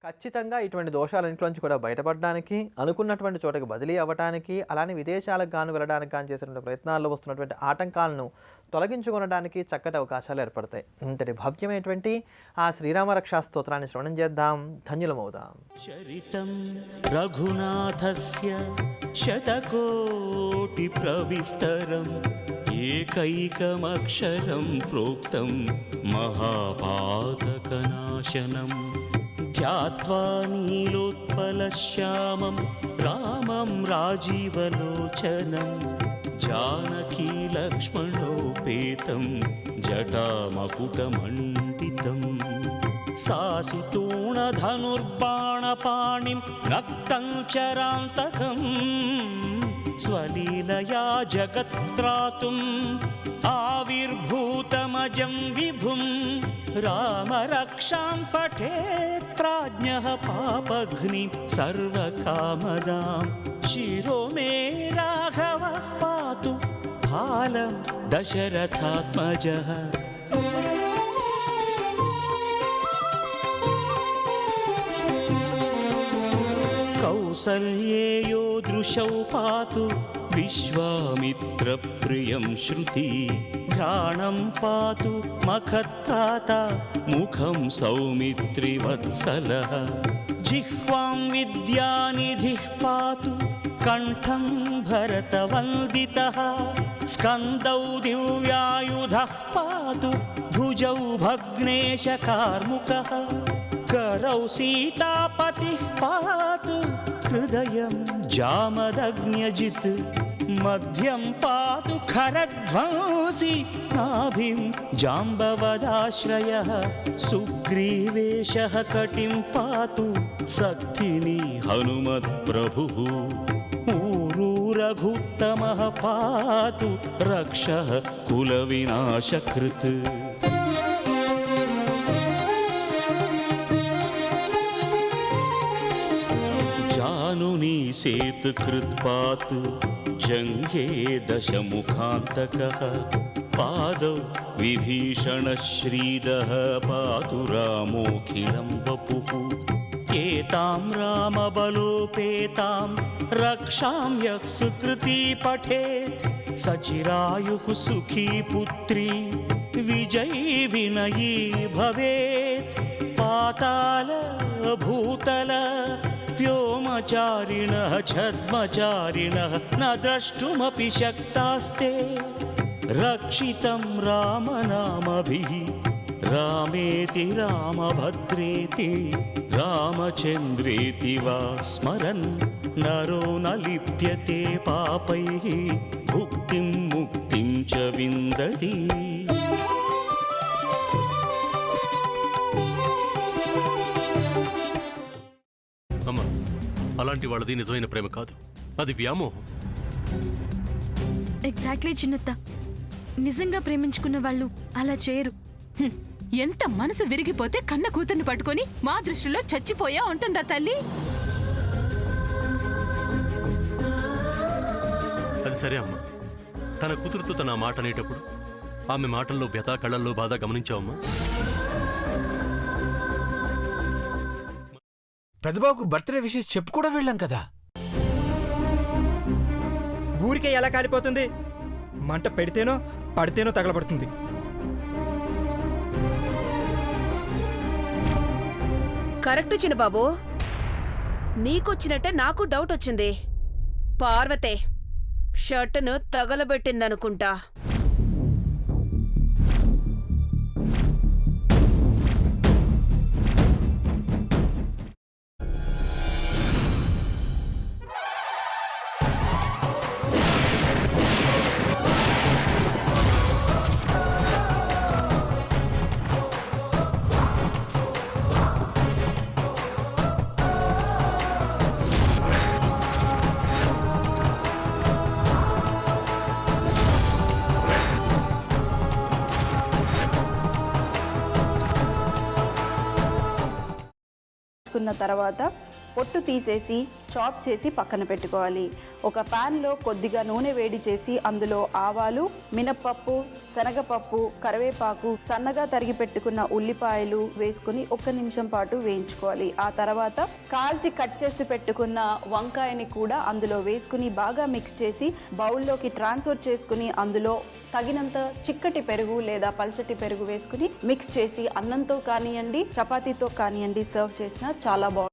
ఖచ్చితంగా ఇటువంటి దోషాలన్నిటిలోంచి కూడా బయటపడడానికి, అనుకున్నటువంటి చోటకి బదిలీ అవ్వటానికి, అలానే విదేశాలకు గాను వెళ్ళడానికి గాను చేసినటువంటి ప్రయత్నాల్లో వస్తున్నటువంటి ఆటంకాలను తొలగించుకొనడానికి చక్కటి అవకాశాలు ఏర్పడతాయి. ఇంతటి భవ్యమైనటువంటి ఆ శ్రీరామ రక్షా స్తోత్రాన్ని శ్రవణం చేద్దాం, ధన్యులమవుదాం. చరితం రఘునాథస్య శతకోటి ప్రవిస్తరం ఏకైకమక్షరం ప్రోక్తం మహాపాతకనాశనం ధ్యాత్వా నీలోత్పలశ్యామం రామం రాజీవలోచనం జానకీ లక్ష్మణోపేతం జటామకుటమండితం సాసితూణధనుర్బాణపాణిం రక్తం చరాంతకం స్వలీలయా జగత్రాతుం ఆవిర్భూతమజం విభుం రామరక్షాం పఠేత్ ప్రాజ్ఞః పాపఘ్ని సర్వకామదాం శిరో మే రాఘవః పాతు బాలం దశరథాత్మజః. కౌసల్యేయో దృశౌ పాతు విశ్వామిత్రప్రియం శృతి ఘ్రాణం పాతు మఖత్రాత ముఖం సౌమిత్రివత్సలః జిహ్వాం విద్యానిధిః పాతు కంఠం భరతవందితః స్కందౌ దివ్యాయుధః పాతు భుజౌ భగ్నేశకార్ముకః करौ सीतापतिः पातु हृदयं जामदग्न्यजित् मध्यं पातु खरध्वंसी नाभिं जाम्बवदाश्रयः सुग्रीवेशः कटिं पातु सक्थिनी हनुमत्प्रभुः ऊरू रघुत्तमः पातु रक्षः कुलविनाशकृत् सेतुकृत्पात् जङ्घे दशमुखान्तकः पादौ विभीषणश्रीदः पातु रामोऽखिलं वपुः एतां रामबलोपेतां रक्षां यः सुकृती पठेत् सचिरायुः सुखी पुत्री विजयी विनयी भवेत् पाताल भूतल व्योमचारिणः छद्मचारिणः न द्रष्टुमपि शक्तास्ते रक्षितं रामनामभिः रामेति रामभद्रेति रामचन्द्रेति वा स्मरन् नरो न लिप्यते पापैः भुक्तिं मुक्तिं च विन्दति. అలాంటి వాళ్ళది నిజమైన ప్రేమ కాదు, అది వ్యామోహం. ఎగ్జాక్ట్లీ చిన్నత్త, నిజంగా ప్రేమించుకున్న వాళ్ళు అలా చేయరు. ఎంత మనసు విరిగిపోతే కన్న కూతుర్ని పట్టుకొని మా దృష్టిలో చచ్చిపోయా ఉంటుందా తల్లి? అది సరే అమ్మా, తన కూతురుతో తన మాట అనేటప్పుడు ఆమె మాటల్లో వ్యథ, కళ్ళల్లో బాధ గమనించావమ్మా? పెద్దబాబుకు బర్త్డే విషెస్ చెప్పు కూడా వెళ్ళాం కదా. ఊరికే ఎలా కాలిపోతుంది? మంట పెడితేనో పడితేనో తగలబడుతుంది. కరెక్ట్ చిన్నబాబు, నీకొచ్చినట్టే నాకు డౌట్ వచ్చింది. పార్వతే షర్టును తగలబెట్టిందనుకుంటా. తర్వాత పొట్టు తీసేసి చాప్ చేసి పక్కన పెట్టుకోవాలి. ఒక ప్యాన్లో కొద్దిగా నూనె వేడి చేసి అందులో ఆవాలు, మినప్పప్పు, శనగపప్పు, కరివేపాకు, సన్నగా తరిగి పెట్టుకున్న ఉల్లిపాయలు వేసుకుని 1 నిమిషం పాటు వేయించుకోవాలి. ఆ తర్వాత కాల్చి కట్ చేసి పెట్టుకున్న వంకాయని కూడా అందులో వేసుకుని బాగా మిక్స్ చేసి బౌల్లోకి ట్రాన్స్ఫర్ చేసుకుని అందులో తగినంత చిక్కటి పెరుగు లేదా పల్చటి పెరుగు వేసుకుని మిక్స్ చేసి అన్నంతో కానివ్వండి, చపాతీతో కానివ్వండి సర్వ్ చేసినా చాలా బాగుంటుంది.